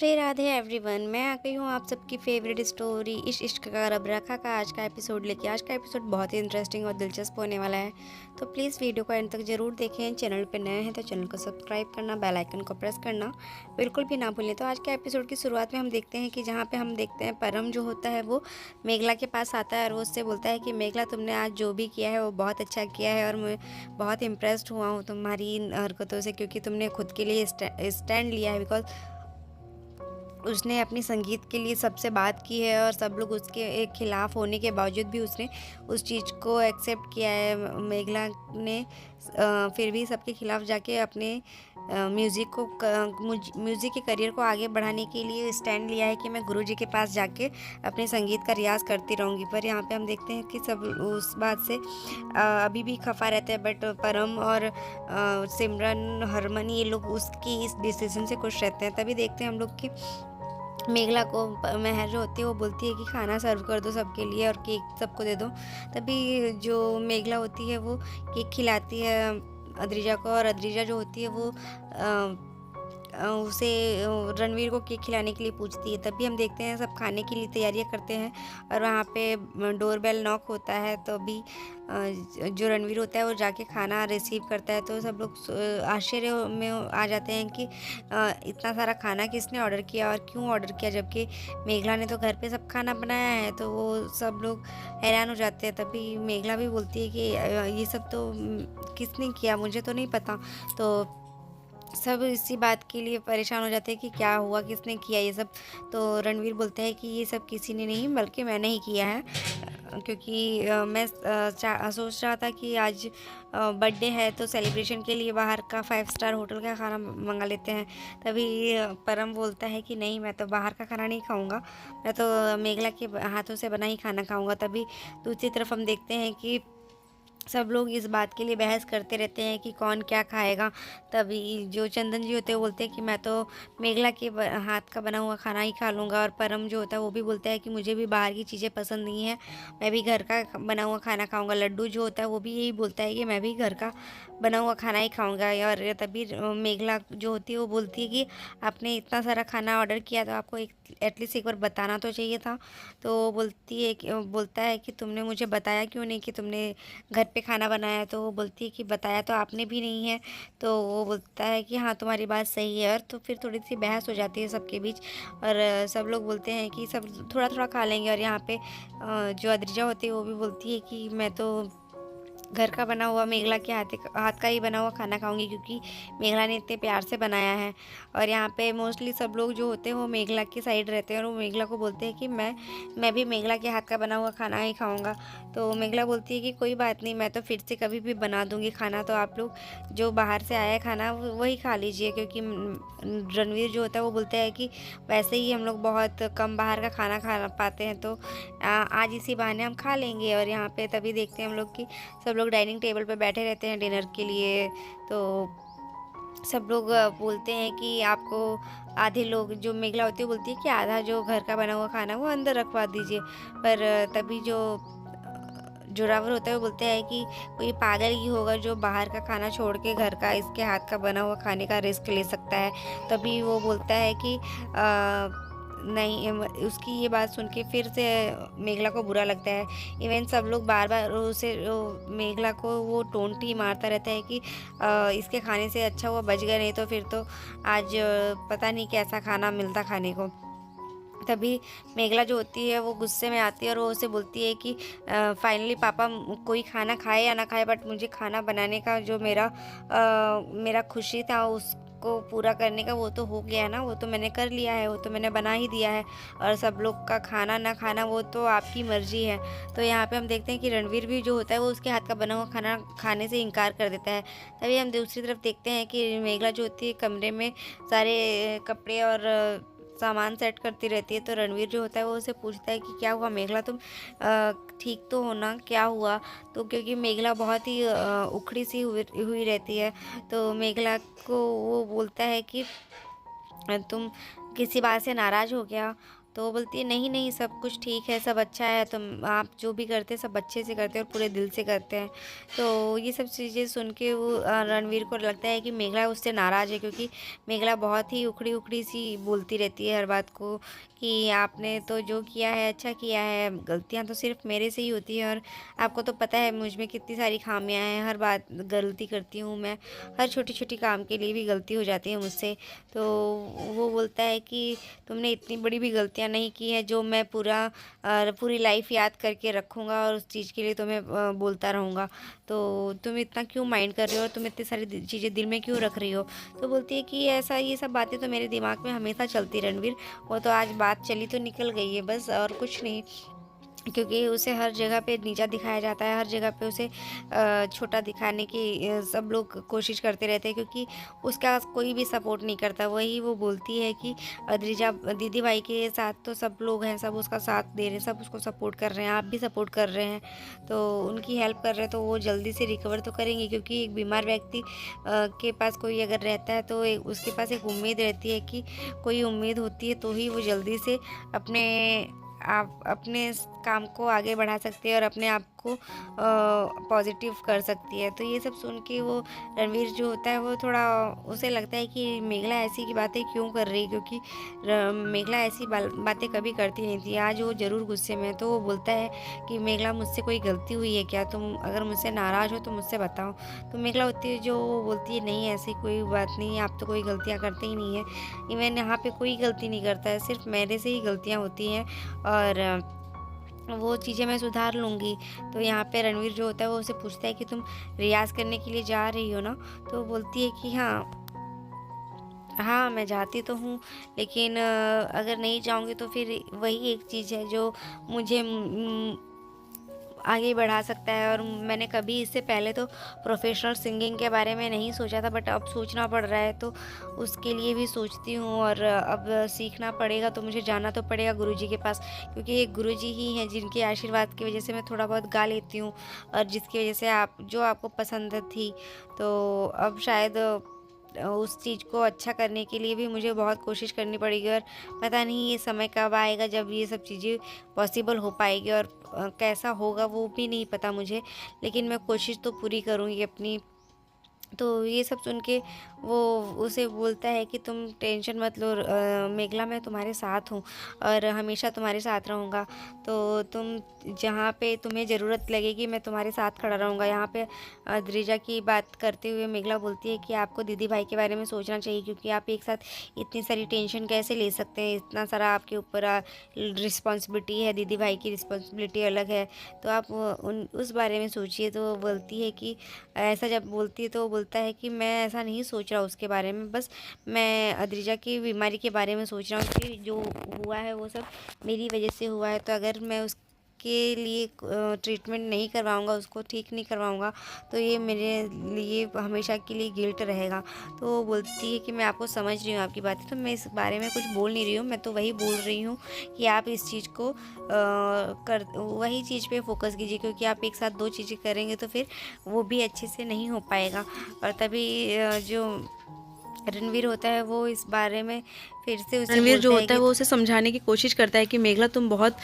Shri Radhe everyone. मैं आ गई हूँ आप सबकी फेवरेट स्टोरी इश्क इश्क का रब रखा का आज का एपिसोड लेके। आज का एपिसोड बहुत ही इंटरेस्टिंग और दिलचस्प होने वाला है, तो प्लीज़ वीडियो को एंड तक ज़रूर देखें। चैनल पे नए हैं तो चैनल को सब्सक्राइब करना, बेल आइकन को प्रेस करना बिल्कुल भी ना भूलें। तो आज के एपिसोड की शुरुआत में हम देखते हैं कि जहाँ पर हम देखते हैं परम जो होता है वो मेघला के पास आता है और वो उससे बोलता है कि मेघला, तुमने आज जो भी किया है वो बहुत अच्छा किया है और मैं बहुत इम्प्रेस्ड हुआ हूँ तुम्हारी इन हरकतों से, क्योंकि तुमने खुद के लिए स्टैंड लिया है। बिकॉज उसने अपनी संगीत के लिए सबसे बात की है और सब लोग उसके एक खिलाफ होने के बावजूद भी उसने उस चीज़ को एक्सेप्ट किया है। मेघला ने फिर भी सबके खिलाफ जाके अपने म्यूज़िक के करियर को आगे बढ़ाने के लिए स्टैंड लिया है कि मैं गुरुजी के पास जाके अपने संगीत का रियाज़ करती रहूँगी। पर यहाँ पे हम देखते हैं कि सब उस बात से अभी भी खफा रहते हैं, बट परम और सिमरन, हरमन, ये लोग उसकी इस डिसीजन से खुश रहते हैं। तभी देखते हैं हम लोग कि मेघला को मेहर जो होती है वो बोलती है कि खाना सर्व कर दो सबके लिए और केक सबको दे दो। तभी जो मेघला होती है वो केक खिलाती है अद्रिजा को, और अद्रिजा जो होती है वो उसे रणवीर को केक खिलाने के लिए पूछती है। तभी हम देखते हैं सब खाने के लिए तैयारियां करते हैं और वहाँ पे डोरबेल नॉक होता है। तो अभी जो रणवीर होता है वो जाके खाना रिसीव करता है। तो सब लोग आश्चर्य में आ जाते हैं कि इतना सारा खाना किसने ऑर्डर किया और क्यों ऑर्डर किया, जबकि मेघला ने तो घर पे सब खाना बनाया है। तो वो सब लोग हैरान हो जाते हैं। तभी मेघला भी बोलती है कि ये सब तो किसने किया, मुझे तो नहीं पता। तो सब इसी बात के लिए परेशान हो जाते हैं कि क्या हुआ, किसने किया ये सब। तो रणवीर बोलता है कि ये सब किसी ने नहीं बल्कि मैंने ही किया है, क्योंकि मैं सोच रहा था कि आज बर्थडे है तो सेलिब्रेशन के लिए बाहर का 5 स्टार होटल का खाना मंगा लेते हैं। तभी परम बोलता है कि नहीं, मैं तो बाहर का खाना नहीं खाऊंगा, मैं तो मेघला के हाथों से बना ही खाना खाऊंगा। तभी दूसरी तरफ हम देखते हैं कि सब लोग इस बात के लिए बहस करते रहते हैं कि कौन क्या खाएगा। तभी जो चंदन जी होते हैं वो बोलते हैं कि मैं तो मेघला के हाथ का बना हुआ खाना ही खा लूँगा। और परम जो होता है वो भी बोलता है कि मुझे भी बाहर की चीज़ें पसंद नहीं है, मैं भी घर का बना हुआ खाना खाऊंगा। लड्डू जो होता है वो भी यही बोलता है कि मैं भी घर का बना हुआ खाना ही खाऊंगा। और तभी मेघला जो होती है वो बोलती है कि आपने इतना सारा खाना ऑर्डर किया तो आपको एटलीस्ट एक बार बताना तो चाहिए था। तो वो बोलता है कि तुमने मुझे बताया क्यों नहीं कि तुमने घर पे खाना बनाया। तो वो बोलती है कि बताया तो आपने भी नहीं है। तो वो बोलता है कि हाँ, तुम्हारी बात सही है। और तो फिर थोड़ी सी बहस हो जाती है सबके बीच, और सब लोग बोलते हैं कि सब थोड़ा थोड़ा खा लेंगे। और यहाँ पे जो अद्रिजा होती है वो भी बोलती है कि मैं तो घर का बना हुआ मेघला के हाथ का ही बना हुआ खाना खाऊंगी, क्योंकि मेघला ने इतने प्यार से बनाया है। और यहाँ पे मोस्टली सब लोग जो होते हैं वो मेघला की साइड रहते हैं और वो मेघला को बोलते हैं कि मैं भी मेघला के हाथ का बना हुआ खाना ही खाऊंगा। तो मेघला बोलती है कि कोई बात नहीं, मैं तो फिर से कभी भी बना दूंगी खाना, तो आप लोग जो बाहर से आया है खाना वही खा लीजिए। क्योंकि रणवीर जो होता है वो बोलता है कि वैसे ही हम लोग बहुत कम बाहर का खाना खा पाते हैं, तो आज इसी बहाने हम खा लेंगे। और यहाँ पे तभी देखते हैं हम लोग कि सब लोग डाइनिंग टेबल पर बैठे रहते हैं डिनर के लिए। तो सब लोग बोलते हैं कि आपको आधे लोग, जो मेघला होती है बोलती है कि आधा जो घर का बना हुआ खाना वो अंदर रखवा दीजिए। पर तभी जो जोरावर होता है वो बोलते हैं कि कोई पागल ही होगा जो बाहर का खाना छोड़ के घर का, इसके हाथ का बना हुआ खाने का रिस्क ले सकता है। तभी वो बोलता है कि नहीं, उसकी ये बात सुन के फिर से मेघला को बुरा लगता है। इवन सब लोग बार बार उसे मेघला को वो टोंट ही मारता रहता है कि इसके खाने से अच्छा हुआ बच गया, नहीं तो फिर तो आज पता नहीं कैसा खाना मिलता खाने को। तभी मेघला जो होती है वो गुस्से में आती है और वो उसे बोलती है कि फाइनली पापा कोई खाना खाए या ना खाए, बट मुझे खाना बनाने का जो मेरा खुशी था उसको पूरा करने का वो तो हो गया ना, वो तो मैंने कर लिया है, वो तो मैंने बना ही दिया है। और सब लोग का खाना ना खाना वो तो आपकी मर्जी है। तो यहाँ पे हम देखते हैं कि रणवीर भी जो होता है वो उसके हाथ का बना हुआ खाना खाने से इनकार कर देता है। तभी हम दूसरी तरफ देखते हैं कि मेघला जो होती है कमरे में सारे कपड़े और सामान सेट करती रहती है। तो रणवीर जो होता है वो उसे पूछता है कि क्या हुआ मेघला, तुम ठीक तो हो ना, क्या हुआ। तो क्योंकि मेघला बहुत ही उखड़ी सी हुई रहती है, तो मेघला को वो बोलता है कि तुम किसी बात से नाराज़ हो गया। तो वो बोलती है नहीं नहीं सब कुछ ठीक है, सब अच्छा है, तुम आप जो भी करते हैं सब अच्छे से करते हैं और पूरे दिल से करते हैं। तो ये सब चीज़ें सुन के वो रणवीर को लगता है कि मेघला उससे नाराज़ है, क्योंकि मेघला बहुत ही उखड़ी उखड़ी सी बोलती रहती है हर बात को कि आपने तो जो किया है अच्छा किया है, गलतियाँ तो सिर्फ मेरे से ही होती हैं और आपको तो पता है मुझ में कितनी सारी खामियां हैं, हर बात गलती करती हूँ मैं, हर छोटी छोटी काम के लिए भी गलती हो जाती है मुझसे। तो वो बोलता है कि तुमने इतनी बड़ी भी गलतियाँ नहीं की हैं जो मैं पूरी लाइफ याद करके रखूँगा और उस चीज़ के लिए तुम्हें बोलता रहूँगा। तो तुम इतना क्यों माइंड कर रही हो और तुम इतनी सारी चीज़ें दिल में क्यों रख रही हो। तो बोलती है कि ऐसा ये सब बातें तो मेरे दिमाग में हमेशा चलती रणवीर, वो तो आज बात चली तो निकल गई है बस, और कुछ नहीं। क्योंकि उसे हर जगह पे नीचा दिखाया जाता है, हर जगह पे उसे छोटा दिखाने की सब लोग कोशिश करते रहते हैं, क्योंकि उसका कोई भी सपोर्ट नहीं करता। वही वो बोलती है कि अद्रिजा दीदी भाई के साथ तो सब लोग हैं, सब उसका साथ दे रहे हैं, सब उसको सपोर्ट कर रहे हैं, आप भी सपोर्ट कर रहे हैं, तो उनकी हेल्प कर रहे हैं, तो वो जल्दी से रिकवर तो करेंगे। क्योंकि एक बीमार व्यक्ति के पास कोई अगर रहता है तो उसके पास एक उम्मीद रहती है कि कोई उम्मीद होती है तो ही वो जल्दी से अपने आप अपने काम को आगे बढ़ा सकती है और अपने आप को पॉजिटिव कर सकती है। तो ये सब सुन के वो रणवीर जो होता है वो थोड़ा उसे लगता है कि मेघला ऐसी की बातें क्यों कर रही है, क्योंकि मेघला ऐसी बातें कभी करती नहीं थी, आज वो ज़रूर गुस्से में है। तो वो बोलता है कि मेघला मुझसे कोई गलती हुई है क्या, तुम अगर मुझसे नाराज़ हो तो मुझसे बताओ। तो मेघला होती है जो बोलती है नहीं ऐसी कोई बात नहीं है, आप तो कोई गलतियाँ करते ही नहीं है, इवन यहाँ पे कोई गलती नहीं करता है, सिर्फ मेरे से ही गलतियाँ होती हैं और वो चीज़ें मैं सुधार लूँगी। तो यहाँ पे रणवीर जो होता है वो उसे पूछता है कि तुम रियाज़ करने के लिए जा रही हो ना। तो वो बोलती है कि हाँ हाँ मैं जाती तो हूँ, लेकिन अगर नहीं जाऊँगी तो फिर वही एक चीज़ है जो मुझे आगे बढ़ा सकता है। और मैंने कभी इससे पहले तो प्रोफेशनल सिंगिंग के बारे में नहीं सोचा था, बट अब सोचना पड़ रहा है तो उसके लिए भी सोचती हूँ। और अब सीखना पड़ेगा तो मुझे जाना तो पड़ेगा गुरुजी के पास, क्योंकि ये गुरुजी ही हैं जिनके आशीर्वाद की वजह से मैं थोड़ा बहुत गा लेती हूँ और जिसकी वजह से आप जो आपको पसंद थी। तो अब शायद उस चीज़ को अच्छा करने के लिए भी मुझे बहुत कोशिश करनी पड़ेगी, और पता नहीं ये समय कब आएगा जब ये सब चीज़ें पॉसिबल हो पाएगी, और कैसा होगा वो भी नहीं पता मुझे, लेकिन मैं कोशिश तो पूरी करूँगी अपनी। तो ये सब सुन के वो उसे बोलता है कि तुम टेंशन मत लो मेघला, मैं तुम्हारे साथ हूँ और हमेशा तुम्हारे साथ रहूँगा। तो तुम जहाँ पे तुम्हें ज़रूरत लगेगी मैं तुम्हारे साथ खड़ा रहूँगा। यहाँ पे अद्रिजा की बात करते हुए मेघला बोलती है कि आपको दीदी भाई के बारे में सोचना चाहिए, क्योंकि आप एक साथ इतनी सारी टेंशन कैसे ले सकते हैं, इतना सारा आपके ऊपर रिस्पॉन्सिबिलिटी है, दीदी भाई की रिस्पॉन्सिबिलिटी अलग है, तो आप उस बारे में सोचिए। तो वो बोलती है कि ऐसा जब बोलती है तो वो बोलता है कि मैं ऐसा नहीं सोच रहा उसके बारे में, बस मैं अद्रिजा की बीमारी के बारे में सोच रहा हूँ कि जो हुआ है वो सब मेरी वजह से हुआ है। तो अगर मैं उसके लिए ट्रीटमेंट नहीं करवाऊँगा, उसको ठीक नहीं करवाऊँगा, तो ये मेरे लिए हमेशा के लिए गिल्ट रहेगा। तो वो बोलती है कि मैं आपको समझ रही हूँ आपकी बातें, तो मैं इस बारे में कुछ बोल नहीं रही हूँ, मैं तो वही बोल रही हूँ कि आप इस चीज़ को वही चीज़ पे फोकस कीजिए, क्योंकि आप एक साथ दो चीज़ें करेंगे तो फिर वो भी अच्छे से नहीं हो पाएगा। और तभी जो रणवीर होता है वो इस बारे में फिर से उसे रणवीर जो बोलता है होता है कि वो उसे समझाने की कोशिश करता है कि मेघला तुम बहुत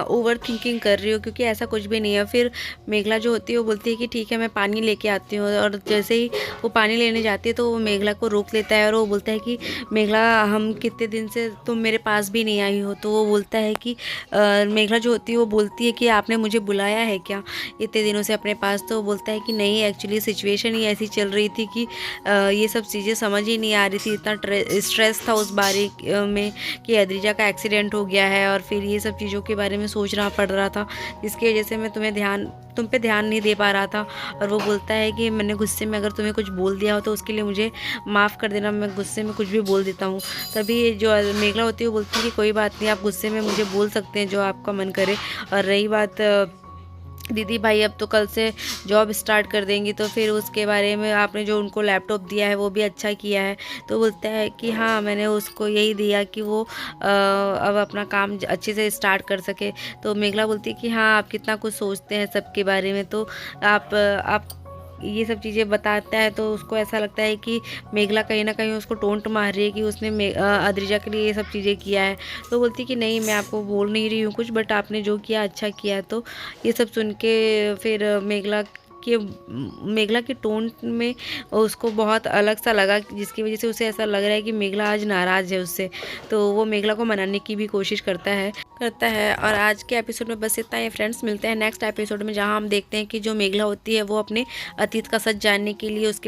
ओवर थिंकिंग कर रही हो, क्योंकि ऐसा कुछ भी नहीं है। फिर मेघला जो होती है वो बोलती है कि ठीक है मैं पानी लेके आती हूँ, और जैसे ही वो पानी लेने जाती है तो वो मेघला को रोक लेता है और वो बोलता है कि मेघला हम कितने दिन से तुम मेरे पास भी नहीं आई हो। तो वो बोलता है कि मेघला जो होती है वो बोलती है कि आपने मुझे बुलाया है क्या इतने दिनों से अपने पास। तो वो बोलता है कि नहीं, एक्चुअली सिचुएशन ही ऐसी चल रही थी कि ये सब चीज़ें समझ ही नहीं आ रही थी, इतना स्ट्रेस था उस बारे में कि अद्रिजा का एक्सीडेंट हो गया है, और फिर ये सब चीज़ों के बारे में सोचना पड़ रहा था, जिसकी वजह से मैं तुम पे ध्यान नहीं दे पा रहा था। और वो बोलता है कि मैंने गुस्से में अगर तुम्हें कुछ बोल दिया हो तो उसके लिए मुझे माफ़ कर देना, मैं गुस्से में कुछ भी बोल देता हूँ। तभी जो मेघला होती है वो बोलती है कि कोई बात नहीं, आप गुस्से में मुझे बोल सकते हैं जो आपका मन करे। और रही बात दीदी भाई अब तो कल से जॉब स्टार्ट कर देंगी, तो फिर उसके बारे में आपने जो उनको लैपटॉप दिया है वो भी अच्छा किया है। तो बोलता है कि हाँ मैंने उसको यही दिया कि वो अब अपना काम अच्छे से स्टार्ट कर सके। तो मेघला बोलती है कि हाँ आप कितना कुछ सोचते हैं सबके बारे में, तो आप ये सब चीज़ें बताता है तो उसको ऐसा लगता है कि मेघला कहीं ना कहीं उसको टोंट मार रही है कि उसने अद्रिजा के लिए ये सब चीज़ें किया है। तो बोलती कि नहीं, मैं आपको बोल नहीं रही हूँ कुछ, बट आपने जो किया अच्छा किया। तो ये सब सुन के फिर मेघला के टोन में उसको बहुत अलग सा लगा, जिसकी वजह से उसे ऐसा लग रहा है कि मेघला आज नाराज़ है उससे। तो वो मेघला को मनाने की भी कोशिश करता है। और आज के एपिसोड में बस इतना ही फ्रेंड्स। मिलते हैं नेक्स्ट एपिसोड में, जहां हम देखते हैं कि जो मेघला होती है वो अपने अतीत का सच जानने के लिए उसके